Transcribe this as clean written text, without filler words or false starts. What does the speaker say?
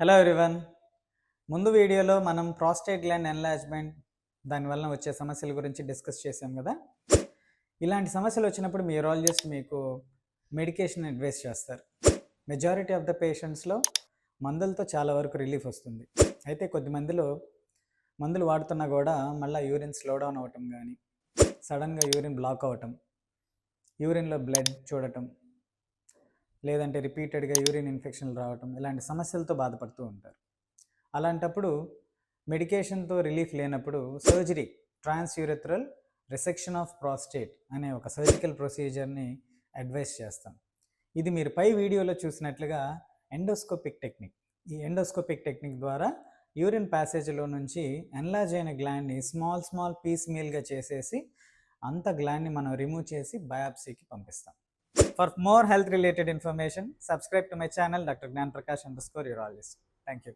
Hello everyone. ముందు వీడియోలో మనం ప్రాస్టేట్ గ్లాండ్ ఎన్లార్జ్మెంట్ దానివల్ల వచ్చే సమస్యల గురించి డిస్కస్ చేసాం కదా. ఇలాంటి సమస్యలు వచ్చినప్పుడు మీ యూరాలజిస్ట్ మీకు మెడికేషన్ అడ్వైస్ చేస్తారు. మెజారిటీ ఆఫ్ ద పేషెంట్స్లో మందులతో చాలా వరకు రిలీఫ్ వస్తుంది. అయితే కొద్ది మందిలో మందులు వాడుతున్నా కూడా మళ్ళీ యూరిన్ స్లో డౌన్ అవ్వటం కానీ, సడన్గా యూరిన్ బ్లాక్ అవ్వటం, యూరిన్లో బ్లడ్ చూడటం, లేదంటే రిపీటెడ్గా యూరిన్ ఇన్ఫెక్షన్లు రావటం, ఇలాంటి సమస్యలతో బాధపడుతూ ఉంటారు. అలాంటప్పుడు మెడికేషన్తో రిలీఫ్ లేనప్పుడు సర్జరీ, ట్రాన్స్యూరెథ్రల్ రిసెక్షన్ ఆఫ్ ప్రాస్టేట్ అనే ఒక సర్జికల్ ప్రొసీజర్ని అడ్వైస్ చేస్తాం. ఇది మీరు పై వీడియోలో చూసినట్లుగా ఎండోస్కోపిక్ టెక్నిక్. ఈ ఎండోస్కోపిక్ టెక్నిక్ ద్వారా యూరిన్ ప్యాసేజ్లో నుంచి ఎన్లార్జ్ అయిన గ్లాండ్ని స్మాల్ పీస్ మీల్గా చేసేసి అంత గ్లాండ్ని మనం రిమూవ్ చేసి బయాప్సీకి పంపిస్తాం. For more health related information, subscribe to my channel Dr. Gnan Prakash _urologist. Thank you.